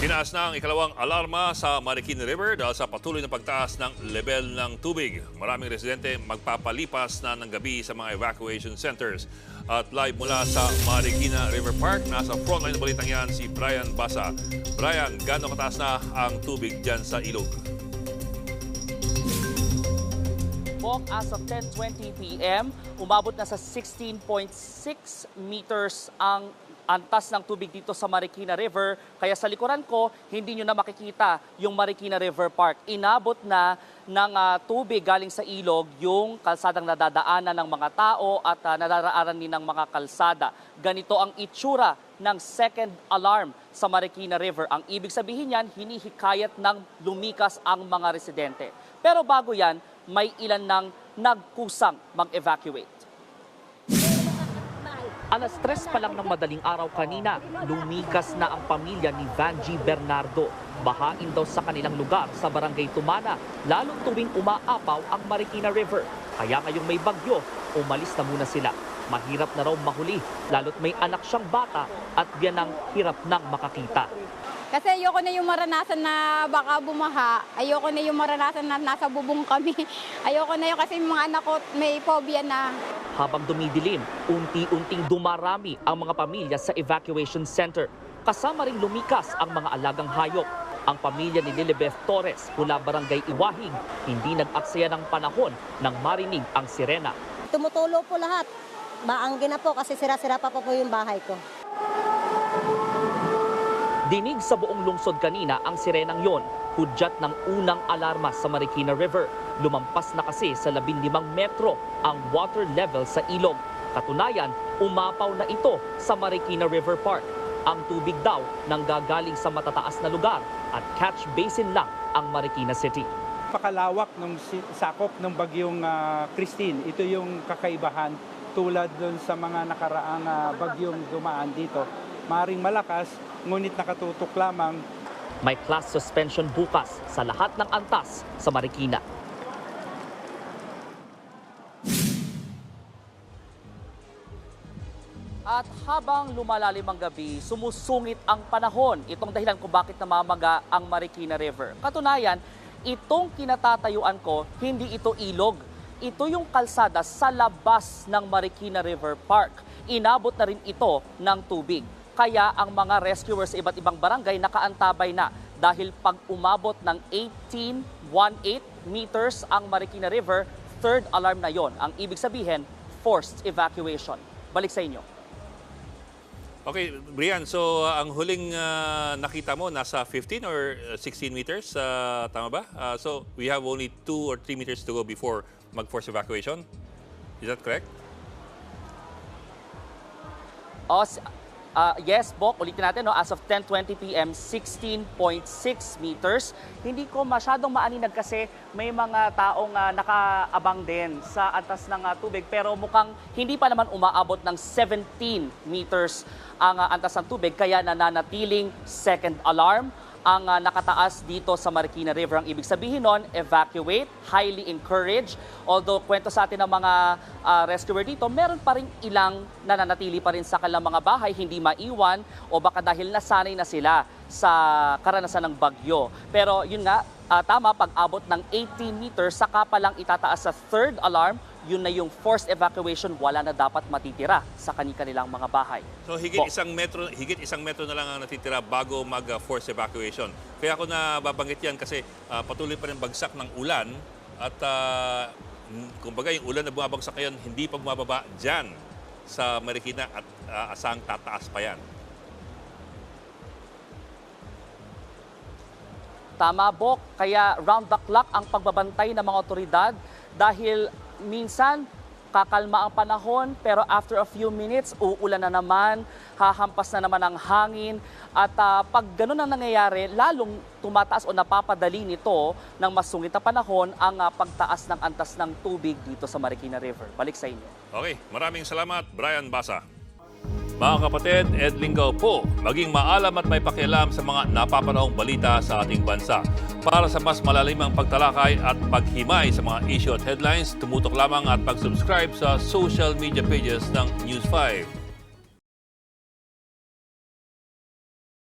Tinaas na ang ikalawang alarma sa Marikina River dahil sa patuloy na pagtaas ng level ng tubig. Maraming residente magpapalipas na ng gabi sa mga evacuation centers. At live mula sa Marikina River Park, nasa frontline na balitang yan si Brian Basa. Brian, gaano kataas na ang tubig dyan sa ilog? As of 10:20 p.m., umabot na sa 16.6 meters ang antas ng tubig dito sa Marikina River. Kaya sa likuran ko, hindi nyo na makikita yung Marikina River Park. Inabot na ng tubig galing sa ilog yung kalsadang nadadaanan ng mga tao at nadaraanan din ng mga kalsada. Ganito ang itsura ng second alarm sa Marikina River. Ang ibig sabihin yan, hinihikayat ng lumikas ang mga residente. Pero bago yan, may ilan nang nagkusang mag-evacuate. Alas 3 pa lang ng madaling araw kanina, lumikas na ang pamilya ni Vangie Bernardo. Bahain daw sa kanilang lugar sa Barangay Tumana, lalong tuwing umaapaw ang Marikina River. Kaya ngayong may bagyo, umalis na muna sila. Mahirap na raw mahuli, lalo't may anak siyang bata at yan ang hirap nang makakita. Kasi ayoko na yung maranasan na baka bumaha. Ayoko na yung maranasan na nasa bubong kami. Ayoko na yung kasi yung mga anak ko may phobia na. Habang dumidilim, unti-unting dumarami ang mga pamilya sa evacuation center. Kasama ring lumikas ang mga alagang hayop. Ang pamilya ni Lilibeth Torres mula Barangay Iwahig, hindi nag-aksaya ng panahon nang marinig ang sirena. Tumutulo po lahat. Maanggi na po kasi sira-sira pa po yung bahay ko. Dinig sa buong lungsod kanina ang sirenang yon, hudyat ng unang alarma sa Marikina River. Lumampas na kasi sa 15 metro ang water level sa ilog. Katunayan, umapaw na ito sa Marikina River Park. Ang tubig daw nanggagaling sa matataas na lugar at catch basin lang ang Marikina City. Pakalawak ng sakop ng bagyong Christine. Ito yung kakaibahan tulad dun sa mga nakaraang bagyong dumaan dito. Maring malakas, ngunit nakatutok lamang. May class suspension bukas sa lahat ng antas sa Marikina. At habang lumalalim ang gabi, sumusungit ang panahon. Itong dahilan kung bakit namamaga ang Marikina River. Katunayan, itong kinatatayuan ko, hindi ito ilog. Ito yung kalsada sa labas ng Marikina River Park. Inabot na rin ito ng tubig. Kaya ang mga rescuers sa iba't ibang barangay nakaantabay na dahil pag umabot ng 18.18 meters ang Marikina River, third alarm na yon. Ang ibig sabihin, forced evacuation. Balik sa inyo. Okay, Brian, so ang huling nakita mo nasa 15 or 16 meters, tama ba? So we have only 2 or 3 meters to go before mag-force evacuation. Is that correct? Yes, Bok, ulitin natin, no? As of 10:20 p.m., 16.6 meters. Hindi ko masyadong maaninag kasi may mga taong nakaabang din sa antas ng tubig. Pero mukhang hindi pa naman umaabot ng 17 meters ang antas ng tubig. Kaya nananatiling second alarm ang nakataas dito sa Marikina River. Ang ibig sabihin nun, evacuate, highly encouraged. Although kwento sa atin ng mga rescuer dito, meron pa rin ilang nananatili pa rin sa kanilang mga bahay, hindi maiwan o baka dahil nasanay na sila sa karanasan ng bagyo. Pero yun nga, tama, pag abot ng 18 meters, saka pa lang itataas sa third alarm, yun na yung forced evacuation, wala na dapat matitira sa kanilang mga bahay. So higit isang metro na lang ang natitira bago mag-force evacuation. Kaya ako nababanggit yan kasi patuloy pa rin bagsak ng ulan at kumbaga yung ulan na bumabagsak ngayon hindi pa bumababa dyan sa Marikina at asang tataas pa yan. Tama, Bok. Kaya round the clock ang pagbabantay ng mga otoridad dahil minsan kakalma ang panahon pero after a few minutes uulan na naman, hahampas na naman ang hangin at pag ganun ang nangyayari, lalong tumataas o napapadali nito ng masungit na panahon ang pagtaas ng antas ng tubig dito sa Marikina River. Balik sa inyo. Okay, maraming salamat, Brian Basa. Mga kapatid, Ed Lingaw po, maging maalam at may pakialam sa mga napapanahong balita sa ating bansa. Para sa mas malalimang pagtalakay at paghimay sa mga issue at headlines, tumutok lamang at pag-subscribe sa social media pages ng News 5.